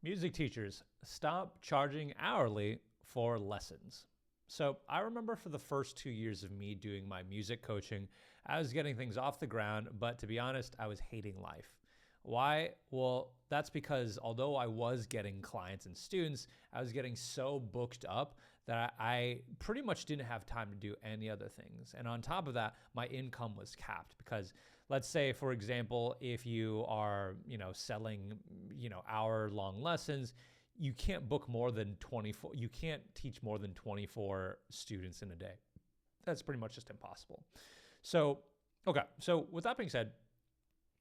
Music teachers, stop charging hourly for lessons. So I remember for the first 2 years of me doing my music coaching, I was getting things off the ground, but to be honest, I was hating life. Why? Well, that's because although I was getting clients and students, I was getting so booked up that I pretty much didn't have time to do any other things. And on top of that, my income was capped because let's say, for example, if you are, selling, hour-long lessons, you can't book more than 24, you can't teach more than 24 students in a day. That's pretty much just impossible. So, okay. So with that being said,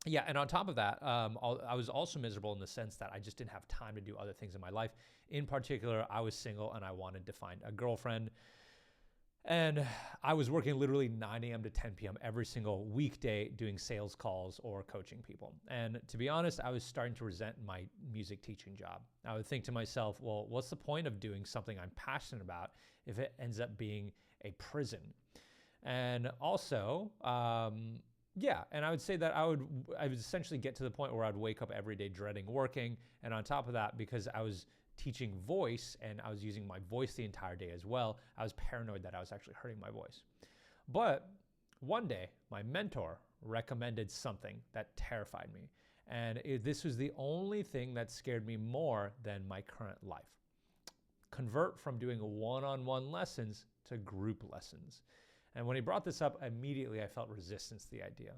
yeah, and on top of that, I was also miserable in the sense that I just didn't have time to do other things in my life. In particular, I was single and I wanted to find a girlfriend. And I was working literally 9 a.m. to 10 p.m. every single weekday doing sales calls or coaching people. And to be honest, I was starting to resent my music teaching job. I would think to myself, well, what's the point of doing something I'm passionate about if it ends up being a prison? And also, and I would say that I would essentially get to the point where I'd wake up every day dreading working. And on top of that, because I was teaching voice and I was using my voice the entire day as well, I was paranoid that I was actually hurting my voice. But one day, my mentor recommended something that terrified me. And this was the only thing that scared me more than my current life. Convert from doing one-on-one lessons to group lessons. And when he brought this up, immediately I felt resistance to the idea.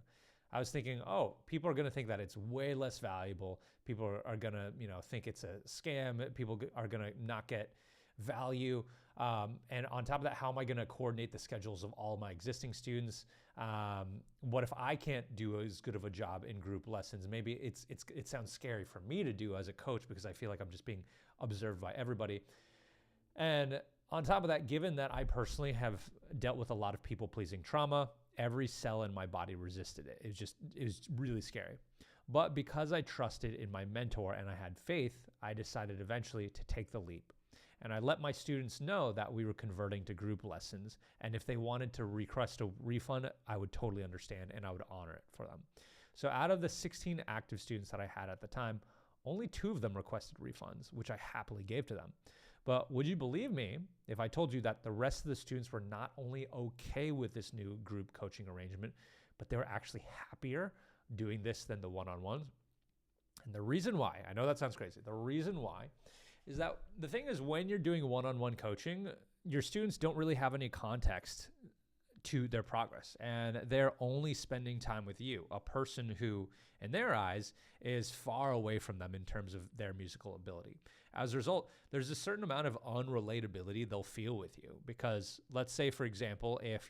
I was thinking, oh, people are going to think that it's way less valuable. People are going to, think it's a scam. People are going to not get value. And on top of that, how am I going to coordinate the schedules of all my existing students? What if I can't do as good of a job in group lessons? Maybe it sounds scary for me to do as a coach because I feel like I'm just being observed by everybody. And on top of that, given that I personally have dealt with a lot of people-pleasing trauma, every cell in my body resisted it. It was really scary. But because I trusted in my mentor and I had faith, I decided eventually to take the leap. And I let my students know that we were converting to group lessons. And if they wanted to request a refund, I would totally understand and I would honor it for them. So out of the 16 active students that I had at the time, only 2 of them requested refunds, which I happily gave to them. But would you believe me if I told you that the rest of the students were not only okay with this new group coaching arrangement, but they were actually happier doing this than the one-on-ones? And the reason why, I know that sounds crazy, the reason why is that the thing is when you're doing one-on-one coaching, your students don't really have any context to their progress, and they're only spending time with you, a person who, in their eyes, is far away from them in terms of their musical ability. As a result, there's a certain amount of unrelatability they'll feel with you because let's say, for example, let's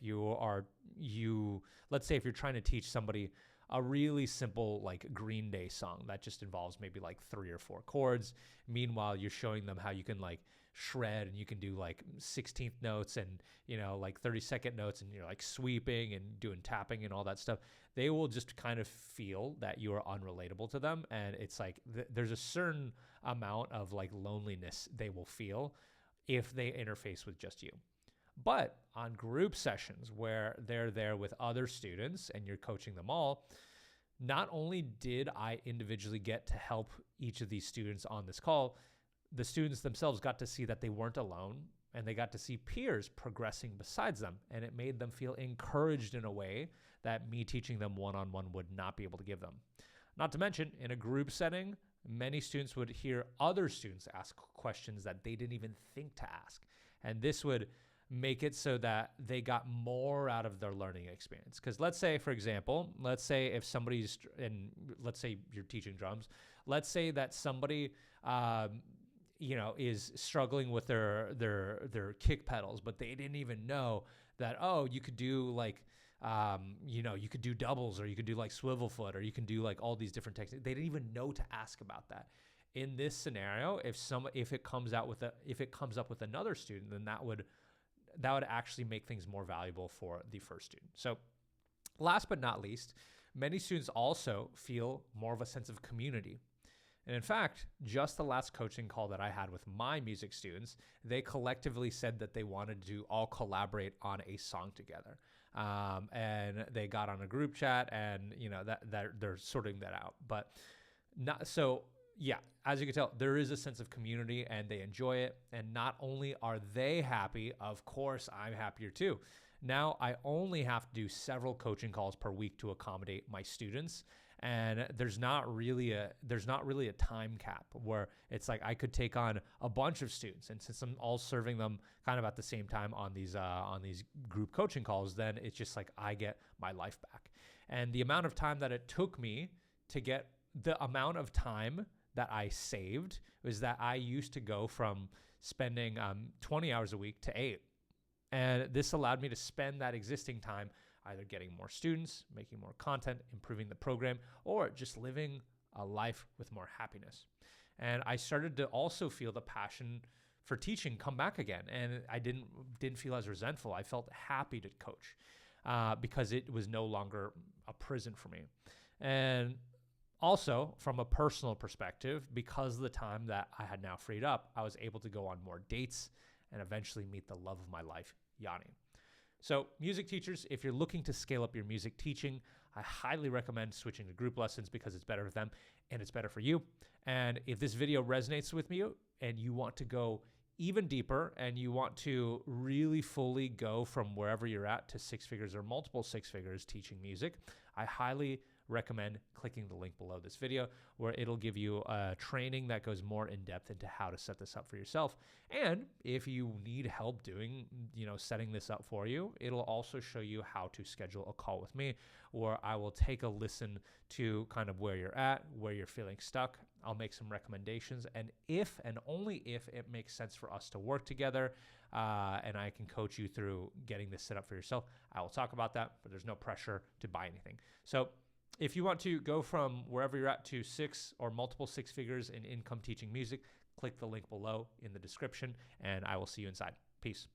say if you're trying to teach somebody a really simple like Green Day song that just involves maybe like 3 or 4 chords. Meanwhile, you're showing them how you can like shred and you can do like 16th notes and, like 32nd notes and you're like sweeping and doing tapping and all that stuff. They will just kind of feel that you are unrelatable to them. And it's like, there's a certain amount of like loneliness they will feel if they interface with just you. But on group sessions where they're there with other students and you're coaching them all, not only did I individually get to help each of these students on this call, the students themselves got to see that they weren't alone and they got to see peers progressing besides them. And it made them feel encouraged in a way that me teaching them one-on-one would not be able to give them. Not to mention, in a group setting, many students would hear other students ask questions that they didn't even think to ask. And this would make it so that they got more out of their learning experience. Because let's say, for example, let's say if somebody's, and let's say you're teaching drums, let's say that somebody, is struggling with their kick pedals, but they didn't even know that, you could do like, you could do doubles or you could do like swivel foot or you can do like all these different techniques. They didn't even know to ask about that. In this scenario, if it comes up with another student, then that would actually make things more valuable for the first student. So last but not least, many students also feel more of a sense of community. And in fact, just the last coaching call that I had with my music students, they collectively said that they wanted to all collaborate on a song together. And they got on a group chat and, that they're sorting that out. But not so, yeah, as you can tell, there is a sense of community and they enjoy it. And not only are they happy, of course, I'm happier too. Now I only have to do several coaching calls per week to accommodate my students. And there's not really a time cap where it's like I could take on a bunch of students, and since I'm all serving them kind of at the same time on these group coaching calls, then it's just like I get my life back. And the amount of time that it took me to get the amount of time that I saved was that I used to go from spending 20 hours a week to 8. And this allowed me to spend that existing time either getting more students, making more content, improving the program, or just living a life with more happiness. And I started to also feel the passion for teaching come back again. And I didn't feel as resentful. I felt happy to coach because it was no longer a prison for me. And also, from a personal perspective, because of the time that I had now freed up, I was able to go on more dates and eventually meet the love of my life, Yanni. So, music teachers, if you're looking to scale up your music teaching, I highly recommend switching to group lessons because it's better for them and it's better for you. And if this video resonates with you and you want to go even deeper and you want to really fully go from wherever you're at to 6 figures or multiple 6 figures teaching music, I highly recommend clicking the link below this video where it'll give you a training that goes more in depth into how to set this up for yourself. And if you need help setting this up for you, it'll also show you how to schedule a call with me where I will take a listen to kind of where you're at, where you're feeling stuck. I'll make some recommendations. And if and only if it makes sense for us to work together and I can coach you through getting this set up for yourself, I will talk about that, but there's no pressure to buy anything. So if you want to go from wherever you're at to 6 or multiple 6 figures in income teaching music, click the link below in the description, and I will see you inside. Peace.